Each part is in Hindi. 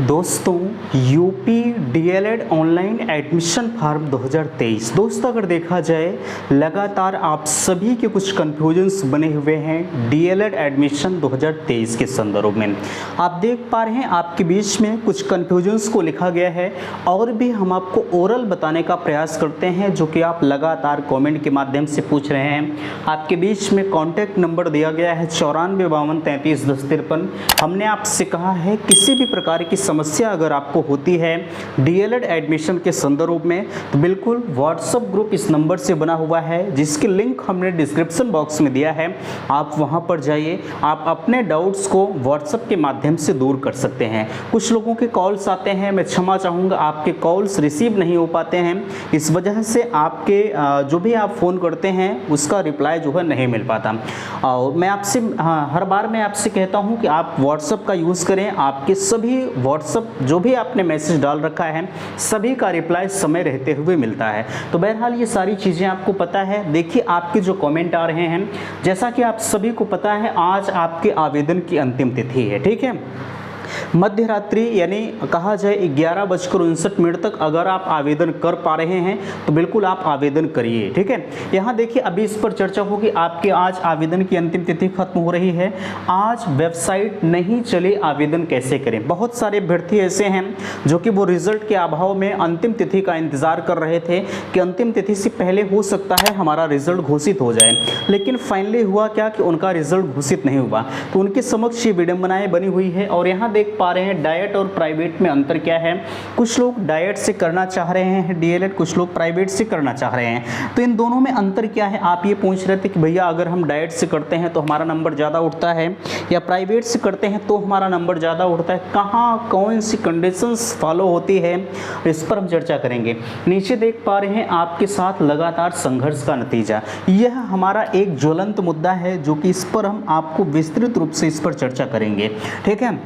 दोस्तों UP DElEd online admission form 2023 दोस्तों अगर देखा जाए लगातार आप सभी के कुछ कन्फ्यूजन्स बने हुए हैं डीएलएड एडमिशन 2023 के संदर्भ में। आप देख पा रहे हैं आपके बीच में कुछ कन्फ्यूजन्स को लिखा गया है और भी हम आपको ओरल बताने का प्रयास करते हैं जो कि आप लगातार कमेंट के माध्यम से पूछ रहे हैं। आपके बीच में कॉन्टैक्ट नंबर दिया गया है 9452331053। हमने आपसे कहा है किसी भी प्रकार की समस्या अगर आपको होती है डीएलएड एडमिशन के संदर्भ में तो बिल्कुल व्हाट्सएप ग्रुप इस नंबर से बना हुआ है जिसकी लिंक हमने डिस्क्रिप्शन बॉक्स में दिया है। आप वहां पर जाइए, आप अपने डाउट्स को व्हाट्सएप के माध्यम से दूर कर सकते हैं। कुछ लोगों के कॉल्स आते हैं, मैं क्षमा चाहूँगा आपके कॉल्स रिसीव नहीं हो पाते हैं, इस वजह से आपके जो भी आप फ़ोन करते हैं उसका रिप्लाई जो है नहीं मिल पाता। और मैं आपसे हर बार मैं आपसे कहता हूँ कि आप व्हाट्सएप का यूज़ करें। आपके सभी व्हाट्सएप जो भी आपने मैसेज डाल रखा है सभी का रिप्लाई समय रहते हुए मिलता है। तो बहरहाल ये सारी चीज़ें आपको पता है। देखिए आपके जो कमेंट आ रहे हैं, जैसा कि आप सभी को पता है आज आपके आवेदन की अंतिम तिथि है, ठीक है। मध्य रात्रि यानी कहा जाए 11:59 तक अगर आप आवेदन कर पा रहे हैं तो बिल्कुल आप आवेदन करिए, ठीक है। यहाँ देखिए अभी इस पर चर्चा होगी। आपके आज आवेदन की अंतिम तिथि खत्म हो रही है। आज वेबसाइट नहीं चले, आवेदन कैसे करें। बहुत सारे अभ्यर्थी ऐसे हैं जो कि वो रिजल्ट के अभाव में अंतिम तिथि का इंतजार कर रहे थे कि अंतिम तिथि से पहले हो सकता है हमारा रिजल्ट घोषित हो जाए, लेकिन फाइनली हुआ क्या कि उनका रिजल्ट घोषित नहीं हुआ। तो उनके समक्ष ये विडंबनाएं बनी हुई है। और यहाँ देख पा रहे हैं डाइट और प्राइवेट में अंतर क्या है। कुछ लोग डाइट से करना चाह रहे हैं डीएलएड, कुछ लोग प्राइवेट से करना चाह रहे हैं। तो इन दोनों में अंतर क्या है। आप ये पूछ रहे थे कि भैया अगर हम डाइट से करते हैं तो हमारा नंबर ज़्यादा उठता है या प्राइवेट से करते हैं तो हमारा नंबर ज़्यादा उठता है। कहाँ कौन सी कंडीशंस फॉलो होती है इस पर हम चर्चा करेंगे। नीचे देख पा रहे हैं आपके साथ लगातार संघर्ष का नतीजा, यह हमारा एक ज्वलंत मुद्दा है जो कि इस पर हम आपको विस्तृत रूप से इस पर चर्चा करेंगे, ठीक है।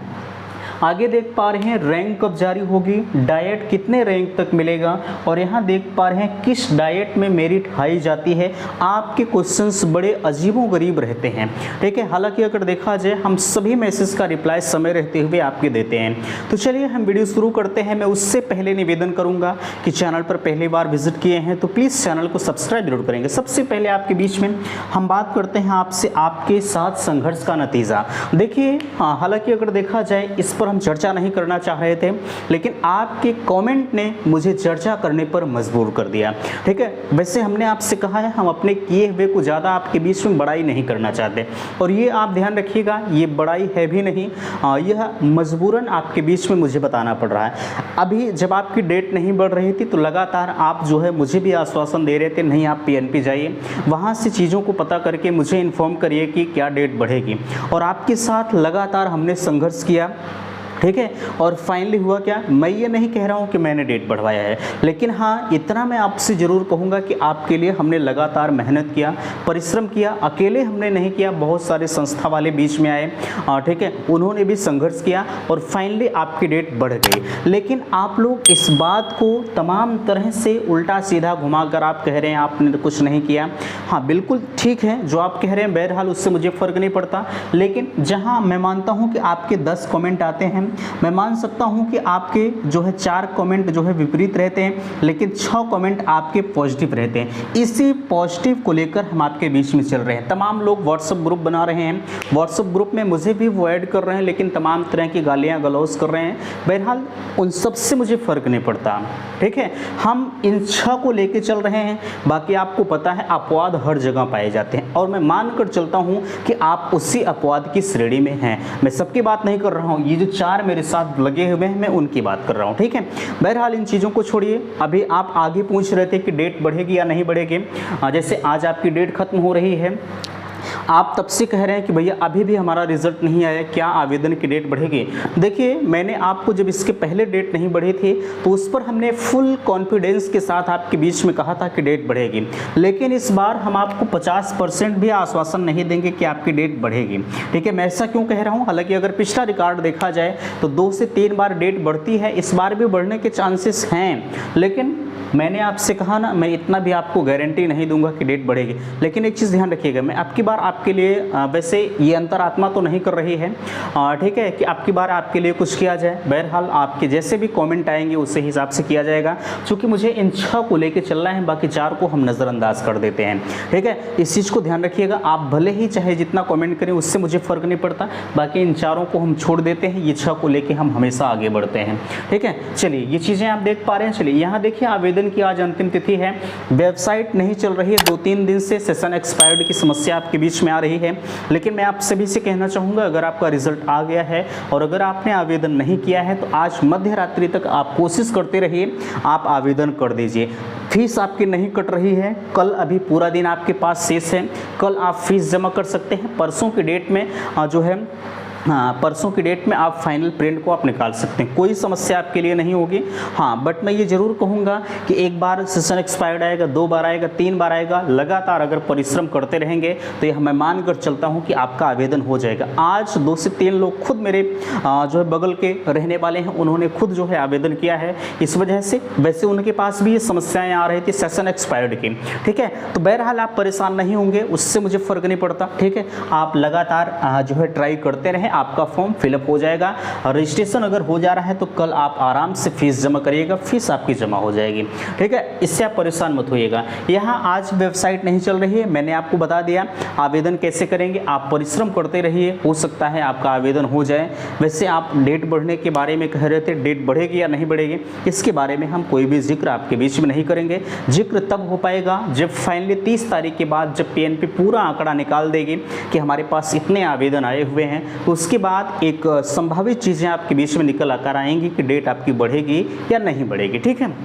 आगे देख पा रहे हैं रैंक कब जारी होगी, डाइट कितने रैंक तक मिलेगा और यहाँ देख पा रहे हैं किस डाइट में मेरिट हाई जाती है। आपके क्वेश्चंस बड़े अजीबोगरीब रहते हैं, ठीक है। हालांकि अगर देखा जाए हम सभी मैसेज का रिप्लाई समय रहते हुए आपके देते हैं। तो चलिए हम वीडियो शुरू करते हैं। मैं उससे पहले निवेदन करूँगा कि चैनल पर पहली बार विजिट किए हैं तो प्लीज़ चैनल को सब्सक्राइब जरूर करेंगे। सबसे पहले आपके बीच में हम बात करते हैं आपसे आपके साथ संघर्ष का नतीजा। देखिए हालांकि अगर देखा जाए इस पर हम चर्चा नहीं करना चाह रहे थे, लेकिन आपके कमेंट ने मुझे चर्चा करने पर मजबूर कर दिया, ठीक है। वैसे हमने आपसे कहा है हम अपने किए हुए को ज़्यादा आपके बीच में बड़ाई नहीं करना चाहते और ये आप ध्यान रखिएगा, ये बड़ाई है भी नहीं, यह मजबूरन आपके बीच में मुझे बताना पड़ रहा है। अभी जब आपकी डेट नहीं बढ़ रही थी तो लगातार आप जो है मुझे भी आश्वासन दे रहे थे नहीं आप पीएनपी जाइए, वहाँ से चीज़ों को पता करके मुझे इन्फॉर्म करिए कि क्या डेट बढ़ेगी। और आपके साथ लगातार हमने संघर्ष किया, ठीक है। और फाइनली हुआ क्या, मैं ये नहीं कह रहा हूँ कि मैंने डेट बढ़वाया है, लेकिन हाँ इतना मैं आपसे ज़रूर कहूँगा कि आपके लिए हमने लगातार मेहनत किया, परिश्रम किया। अकेले हमने नहीं किया, बहुत सारे संस्था वाले बीच में आए, ठीक है, उन्होंने भी संघर्ष किया और फाइनली आपकी डेट बढ़ गई। लेकिन आप लोग इस बात को तमाम तरह से उल्टा सीधा घुमाकर आप कह रहे हैं आपने कुछ नहीं किया। हाँ बिल्कुल ठीक है जो आप कह रहे हैं, बहरहाल उससे मुझे फ़र्क नहीं पड़ता। लेकिन जहाँ मैं मानता हूँ कि आपके 10 कमेंट आते हैं, मैं मान सकता हूं कि आपके जो है 4 कमेंट जो है विपरीत रहते हैं, लेकिन 6 कमेंट आपके पॉजिटिव रहते हैं। इसी पॉजिटिव को लेकर हम आपके बीच में चल रहे हैं। तमाम लोग व्हाट्सएप ग्रुप बना रहे हैं, व्हाट्सएप ग्रुप में मुझे भी वो ऐड कर रहे हैं, लेकिन तमाम तरह की गालियां गलौज कर रहे हैं। बहरहाल उन सब से मुझे फ़र्क नहीं पड़ता, ठीक है। हम इन 6 को लेकर चल रहे हैं। बाकी आपको पता है अपवाद हर जगह पाए जाते हैं और मैं मानकर चलता हूं कि आप उसी अपवाद की श्रेणी में हैं। मैं सबकी बात नहीं कर रहा हूं, ये जो 4 मेरे साथ लगे हुए हैं मैं उनकी बात कर रहा हूं, ठीक है। बहरहाल इन चीज़ों को छोड़िए। अभी आप आगे पूछ रहे थे कि डेट बढ़ेगी या नहीं बढ़ेगी। जैसे आज आपकी डेट खत्म हो रही है, आप तब से कह रहे हैं कि भैया अभी भी हमारा रिजल्ट नहीं आया, क्या आवेदन की डेट बढ़ेगी। देखिए मैंने आपको जब इसके पहले डेट नहीं बढ़ी थी तो उस पर हमने फुल कॉन्फिडेंस के साथ आपके बीच में कहा था कि डेट बढ़ेगी, लेकिन इस बार हम आपको 50% भी आश्वासन नहीं देंगे कि आपकी डेट बढ़ेगी, ठीक है। मैं ऐसा क्यों कह रहा हूँ, हालांकि अगर पिछला रिकॉर्ड देखा जाए तो 2 से 3 बार डेट बढ़ती है, इस बार भी बढ़ने के चांसेस हैं, लेकिन मैंने आपसे कहा ना, मैं इतना भी आपको गारंटी नहीं दूंगा कि डेट बढ़ेगी, लेकिन एक चीज़ ध्यान रखिएगा, मैं आपकी बार आपके लिए वैसे ये अंतरात्मा तो नहीं कर रही है, ठीक है, कि आपकी बार आपके लिए कुछ किया जाए। बहरहाल आपके जैसे भी कमेंट आएंगे उसी हिसाब से किया जाएगा, क्योंकि मुझे इन 6 को लेकर चलना है, बाकी 4 को हम नज़रअंदाज कर देते हैं, ठीक है। इस चीज़ को ध्यान रखिएगा, आप भले ही चाहे जितना कमेंट करें उससे मुझे फ़र्क नहीं पड़ता, बाकी इन 4 को हम छोड़ देते हैं, ये 6 को लेकर हम हमेशा आगे बढ़ते हैं, ठीक है। चलिए ये चीज़ें आप देख पा रहे हैं। चलिए यहाँ देखिए, आवेदन की आज अंतिम तिथि है, वेबसाइट नहीं चल रही है, 2-3 दिन से सेशन एक्सपायर्ड की समस्या आपके बीच में आ रही है, लेकिन मैं आप सभी से कहना चाहूँगा, अगर आपका रिजल्ट आ गया है और अगर आपने आवेदन नहीं किया है तो आज मध्य रात्रि तक आप कोशिश करते रहिए, आप आवेदन कर दीजिए। फीस आपकी नहीं कट रही है, कल अभी पूरा दिन आपके पास शेष है, कल आप फीस जमा कर सकते हैं। परसों की डेट में जो है परसों की डेट में आप फाइनल प्रिंट को आप निकाल सकते हैं, कोई समस्या आपके लिए नहीं होगी। हाँ, बट मैं ये ज़रूर कहूँगा कि एक बार सेशन एक्सपायर्ड आएगा, 2 बार आएगा, 3 बार आएगा, लगातार अगर परिश्रम करते रहेंगे तो ये मैं मान कर चलता हूँ कि आपका आवेदन हो जाएगा। आज 2 से 3 लोग खुद मेरे जो है बगल के रहने वाले हैं, उन्होंने खुद जो है आवेदन किया है इस वजह से। वैसे उनके पास भी ये समस्याएँ आ रही थी सेशन एक्सपायर्ड की, ठीक है। तो बहरहाल आप परेशान नहीं होंगे, उससे मुझे फ़र्क नहीं पड़ता, ठीक है। आप लगातार जो है ट्राई करते रहें, आपका फॉर्म फिलअप हो जाएगा। रजिस्ट्रेशन अगर हो जा रहा है तो कल आप आराम से फीस जमा करिएगा, फीस आपकी जमा हो जाएगी, ठीक है। इससे आप परेशान मत होइएगा। यहाँ आज वेबसाइट नहीं चल रही है, मैंने आपको बता दिया आवेदन कैसे करेंगे। आप परिश्रम करते रहिए, हो सकता है आपका आवेदन हो जाए। वैसे आप डेट बढ़ने के बारे में कह रहे थे, डेट बढ़ेगी या नहीं बढ़ेगी, इसके बारे में हम कोई भी जिक्र आपके बीच में नहीं करेंगे। जिक्र तब हो पाएगा जब फाइनली 30 तारीख के बाद जब PNP पूरा आंकड़ा निकाल देगी कि हमारे पास इतने आवेदन आए हुए हैं, तो उसके बाद एक संभावित चीज़ें आपके बीच में निकल आकर आएंगी कि डेट आपकी बढ़ेगी या नहीं बढ़ेगी, ठीक है।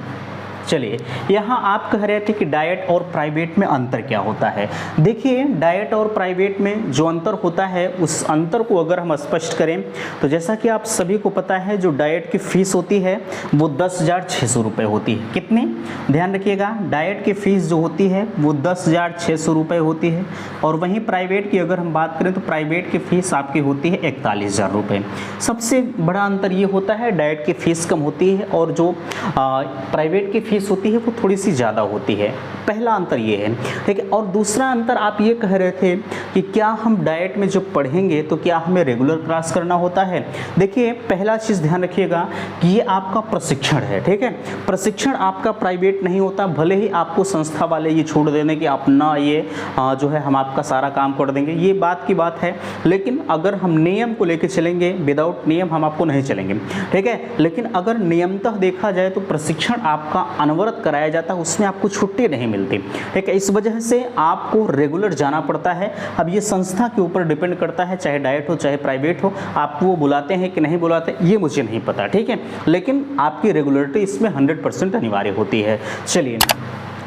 चलिए, यहाँ आप कह रहे थे कि डाइट और प्राइवेट में अंतर क्या होता है। देखिए, डाइट और प्राइवेट में जो अंतर होता है उस अंतर को अगर हम स्पष्ट करें तो जैसा कि आप सभी को पता है, जो डाइट की फ़ीस होती है वो 10,600 रुपये होती है। कितनी, ध्यान रखिएगा, डाइट की फ़ीस जो होती है वो 10,600 रुपये होती है। और वहीं प्राइवेट की अगर हम बात करें तो प्राइवेट की फ़ीस आपकी होती है 41,000 रुपये। सबसे बड़ा अंतर ये होता है, डाइट की फ़ीस कम होती है और जो प्राइवेट की फीस होती है वो थोड़ी सी ज़्यादा होती है। पहला अंतर ये है, ठीक है। और दूसरा अंतर आप ये कह रहे थे कि क्या हम डाइट में जब पढ़ेंगे तो क्या हमें रेगुलर क्लास करना होता है। देखिए, पहला चीज़ ध्यान रखिएगा कि ये आपका प्रशिक्षण है, ठीक है। प्रशिक्षण आपका प्राइवेट नहीं होता, भले ही आपको संस्था वाले ये छोड़ देने कि आप ना ये जो है हम आपका सारा काम कर देंगे, ये बात की बात है। लेकिन अगर हम नियम को लेकर चलेंगे, विदाउट नियम हम आपको नहीं चलेंगे, ठीक है। लेकिन अगर नियमतः देखा जाए तो प्रशिक्षण आपका अनवरत कराया जाता है, उसमें आपको छुट्टी नहीं मिलती, ठीक है। इस वजह से आपको रेगुलर जाना पड़ता है। अब ये संस्था के ऊपर डिपेंड करता है, चाहे डाइट हो चाहे प्राइवेट हो, आपको वो बुलाते हैं कि नहीं बुलाते ये मुझे नहीं पता, ठीक है। लेकिन आपकी रेगुलरिटी इसमें 100% अनिवार्य होती है। चलिए,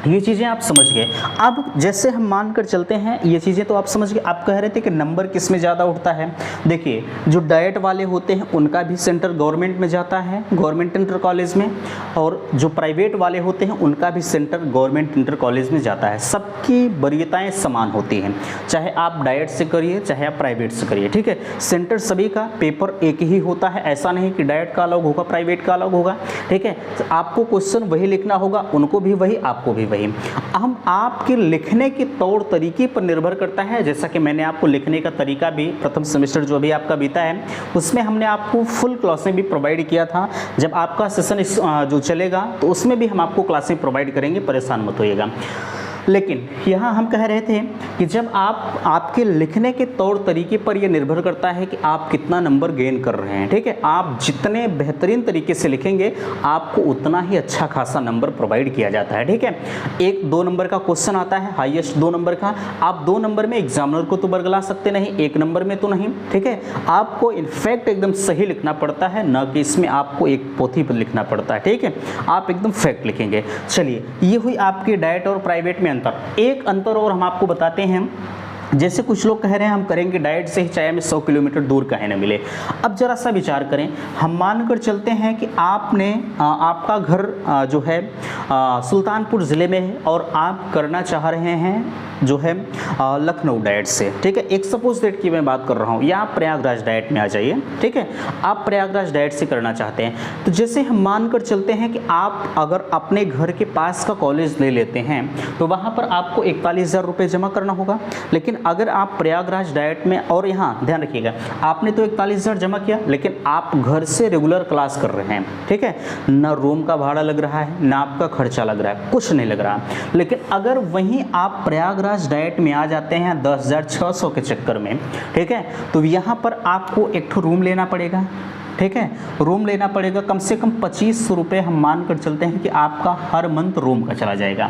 ये चीज़ें आप समझ गए। अब जैसे हम मान कर चलते हैं, ये चीज़ें तो आप समझ गए। आप कह रहे थे कि नंबर किस में ज़्यादा उठता है। देखिए, जो डाइट वाले होते हैं उनका भी सेंटर गवर्नमेंट में जाता है, गवर्नमेंट इंटर कॉलेज में, और जो प्राइवेट वाले होते हैं उनका भी सेंटर गवर्नमेंट इंटर कॉलेज में जाता है। सबकी वरीयताएँ समान होती हैं, चाहे आप डाइट से करिए चाहे आप प्राइवेट से करिए, ठीक है। सेंटर सभी का पेपर एक ही होता है, ऐसा नहीं कि डाइट का अलग होगा प्राइवेट का अलग होगा, ठीक है। आपको क्वेश्चन वही लिखना होगा, उनको भी वही, आपको भी वही। हम आपके लिखने के तौर तरीके पर निर्भर करता है। जैसा कि मैंने आपको लिखने का तरीका भी प्रथम सेमेस्टर जो भी आपका बीता है उसमें हमने आपको फुल क्लासें भी प्रोवाइड किया था। जब आपका सेशन जो चलेगा तो उसमें भी हम आपको क्लासें प्रोवाइड करेंगे, परेशान मत होइएगा। लेकिन यहाँ हम कह रहे थे कि जब आपके लिखने के तौर तरीके पर यह निर्भर करता है कि आप कितना नंबर गेन कर रहे हैं, ठीक है। आप जितने बेहतरीन तरीके से लिखेंगे आपको उतना ही अच्छा खासा नंबर प्रोवाइड किया जाता है, ठीक है। 1-2 नंबर का क्वेश्चन आता है, हाईएस्ट 2 नंबर का। आप 2 नंबर में एग्जामिनर को तो बरगला सकते नहीं, 1 नंबर में तो नहीं, ठीक है। आपको इनफैक्ट एकदम सही लिखना पड़ता है, न कि इसमें आपको एक पोथी पर लिखना पड़ता है, ठीक है। आप एकदम फैक्ट लिखेंगे। चलिए, ये हुई आपकी डाइट और प्राइवेट में अंतर। एक अंतर और हम आपको बताते हैं, जैसे कुछ लोग कह रहे हैं हम करेंगे डाइट से ही चाहे हमें 100 किलोमीटर दूर कहीं न मिले। अब जरा सा विचार करें, हम मानकर चलते हैं कि आपका घर जो है सुल्तानपुर ज़िले में है और आप करना चाह रहे हैं जो है लखनऊ डाइट से, ठीक है। एक सपोज डेट की मैं बात कर रहा हूँ, या आप प्रयागराज डाइट में आ जाइए, ठीक है। आप प्रयागराज डाइट से करना चाहते हैं तो जैसे हम मानकर चलते हैं कि आप अगर अपने घर के पास का कॉलेज ले लेते हैं तो वहाँ पर आपको 41,000 रुपये जमा करना होगा। लेकिन अगर आप प्रयागराज डाइट में, और यहाँ ध्यान रखिएगा, आपने तो 41,000 जमा किया लेकिन आप घर से रेगुलर क्लास कर रहे हैं, ठीक है। ना रूम का भाड़ा लग रहा है, ना आपका खर्चा लग रहा है, कुछ नहीं लग रहा। लेकिन अगर वहीं आप प्रयागराज डाइट में आ जाते हैं 10,600 के चक्कर में, ठीक है, तो यहाँ पर आपको एक ठो रूम लेना पड़ेगा, ठीक है। रूम लेना पड़ेगा, कम से कम 2500 रुपये हम मान कर चलते हैं कि आपका हर मंथ रूम का चला जाएगा।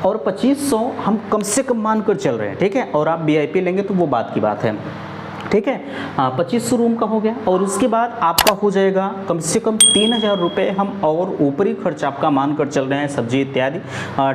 और 2500 हम कम से कम मान कर चल रहे हैं, ठीक है। और आप VIP लेंगे तो वो बात की बात है, ठीक है। 2500 रूम का हो गया, और उसके बाद आपका हो जाएगा कम से कम 3,000 रुपये हम और ऊपरी खर्च आपका मान कर चल रहे हैं, सब्जी इत्यादि,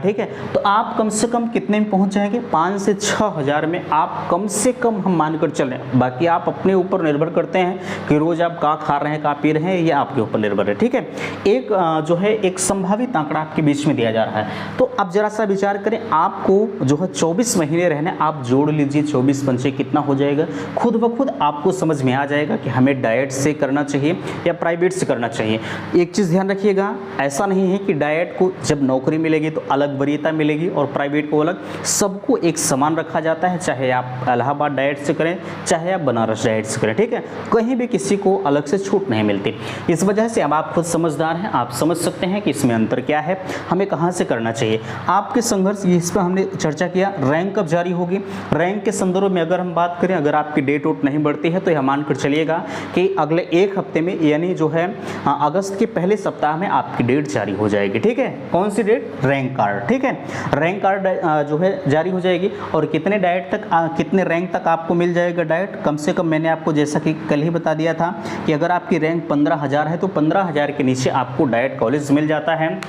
ठीक है। तो आप कम से कम कितने में पहुंच जाएंगे? 5 से 6,000 में आप कम से कम हम मान कर चल रहे हैं। बाकी आप अपने ऊपर निर्भर करते हैं कि रोज़ आप क्या खा रहे हैं, क्या पी रहे हैं, ये आपके ऊपर निर्भर है, ठीक है। एक जो है एक संभावित आंकड़ा आपके बीच में दिया जा रहा है। तो अब जरा सा विचार करें, आपको जो है 24 महीने रहने, आप जोड़ लीजिए 24 पंचे कितना हो जाएगा, खुद आपको समझ में आ जाएगा कि हमें डाइट से करना चाहिए या प्राइवेट से करना चाहिए। एक चीज़ ध्यान रखिएगा, ऐसा नहीं है कि डाइट को जब नौकरी मिलेगी तो अलग वरीयता मिलेगी और प्राइवेट को अलग, सबको एक समान रखा जाता है, चाहे आप इलाहाबाद डाइट से करें चाहे आप बनारस डाइट से करें, ठीक है। कहीं भी किसी को अलग से छूट नहीं मिलती। इस वजह से अब आप खुद समझदार हैं, आप समझ सकते हैं कि इसमें अंतर क्या है, हमें कहाँ से करना चाहिए। आपके संघर्ष, इस पर हमने चर्चा किया। रैंक कब जारी होगी? रैंक के संदर्भ में अगर हम बात करें, अगर आपकी डेट नहीं बढ़ती है तो यह मानकर चलिएगा कि अगले एक हफ्ते में, यानी जो है अगस्त के पहले सप्ताह में आपकी डेट जारी हो जाएगी, ठीक है। कौन सी डेट? रैंक कार्ड, ठीक है। रैंक कार्ड जो है जारी हो जाएगी। और कितने डाइट तक, कितने रैंक तक आपको मिल जाएगा डाइट? कम से कम मैंने आपको जैसा कि कल ही बता दिया था कि अगर आपकी रैंक 15,000 है तो 15,000 के नीचे आपको डाइट कॉलेज मिल जाता है,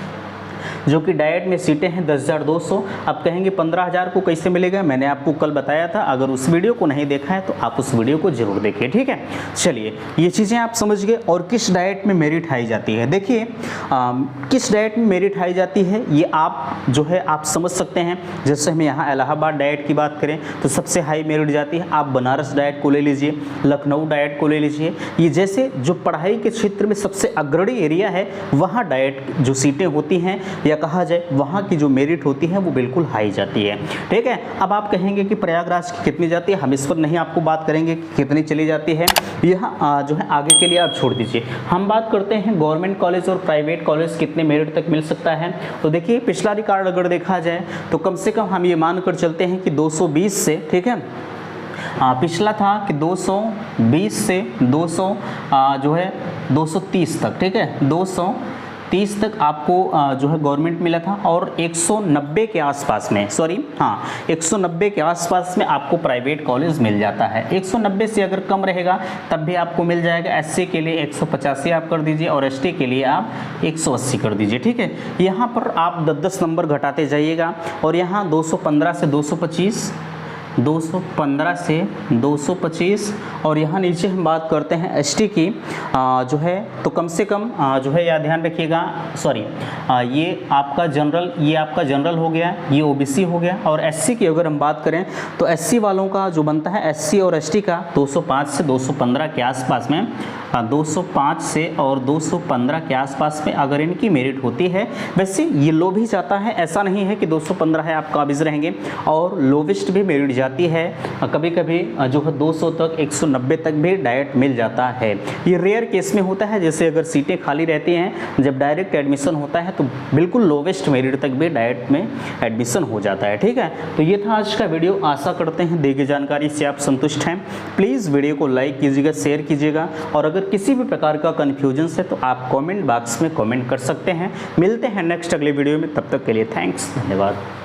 जो कि डाइट में सीटें हैं 10,200। अब कहेंगे 15,000 को कैसे मिलेगा? मैंने आपको कल बताया था, अगर उस वीडियो को नहीं देखा है तो आप उस वीडियो को जरूर देखिए, ठीक है। चलिए, ये चीज़ें आप समझ गए। और किस डाइट में मेरिट आई जाती है, देखिए किस डाइट में मेरिट आई जाती है ये आप जो है आप समझ सकते हैं। जैसे हम यहाँ इलाहाबाद डाइट की बात करें तो सबसे हाई मेरिट जाती है। आप बनारस डाइट को ले लीजिए, लखनऊ डाइट को ले लीजिए, ये जैसे जो पढ़ाई के क्षेत्र में सबसे अग्रणी एरिया है वहाँ डाइट जो सीटें होती हैं या कहा जाए वहाँ की जो मेरिट होती है वो बिल्कुल हाई जाती है, ठीक है। अब आप कहेंगे कि प्रयागराज की कितनी जाती है, हम इस पर नहीं आपको बात करेंगे कि कितनी चली जाती है, यह जो है आगे के लिए आप छोड़ दीजिए। हम बात करते हैं गवर्नमेंट कॉलेज और प्राइवेट कॉलेज कितने मेरिट तक मिल सकता है। तो देखिए पिछला रिकॉर्ड अगर देखा जाए तो कम से कम हम ये मान कर चलते हैं कि 220 से, ठीक है, पिछला था कि 220 से 200 जो है 230 तक, ठीक है, 230 तक आपको जो है गवर्नमेंट मिला था। और 190 के आसपास में, 190 के आसपास में आपको प्राइवेट कॉलेज मिल जाता है। 190 से अगर कम रहेगा तब भी आपको मिल जाएगा। SC के लिए 185 आप कर दीजिए और ST के लिए आप 180 कर दीजिए, ठीक है। यहाँ पर आप 10-10 नंबर घटाते जाइएगा और यहाँ 215 से 225, 215 से 225, और यहाँ नीचे हम बात करते हैं ST की जो है तो कम से कम जो है याद ध्यान रखिएगा, ये आपका जनरल हो गया, ये OBC हो गया। और SC की अगर हम बात करें तो SC वालों का जो बनता है SC और ST का 205 से 215 के आसपास में, 205 से और 215 के आसपास में अगर इनकी मेरिट होती है। वैसे ये लो भी जाता है, ऐसा नहीं है कि 215 है आप काबिज रहेंगे, और लोवेस्ट भी मेरिट जाती है कभी कभी जो है 200 तक, 190 तक भी डाइट मिल जाता है। ये रेयर केस में होता है, जैसे अगर सीटें खाली रहती हैं, जब डायरेक्ट एडमिशन होता है तो बिल्कुल लोवेस्ट मेरिट तक भी डाइट में एडमिशन हो जाता है, ठीक है। तो ये था आज का वीडियो, आशा करते हैं दी गई जानकारी से आप संतुष्ट हैं। प्लीज़ वीडियो को लाइक कीजिएगा, शेयर कीजिएगा, और अगर किसी भी प्रकार का कन्फ्यूजन है तो आप कमेंट बॉक्स में कमेंट कर सकते हैं। मिलते हैं नेक्स्ट अगले वीडियो में, तब तक के लिए थैंक्स, धन्यवाद।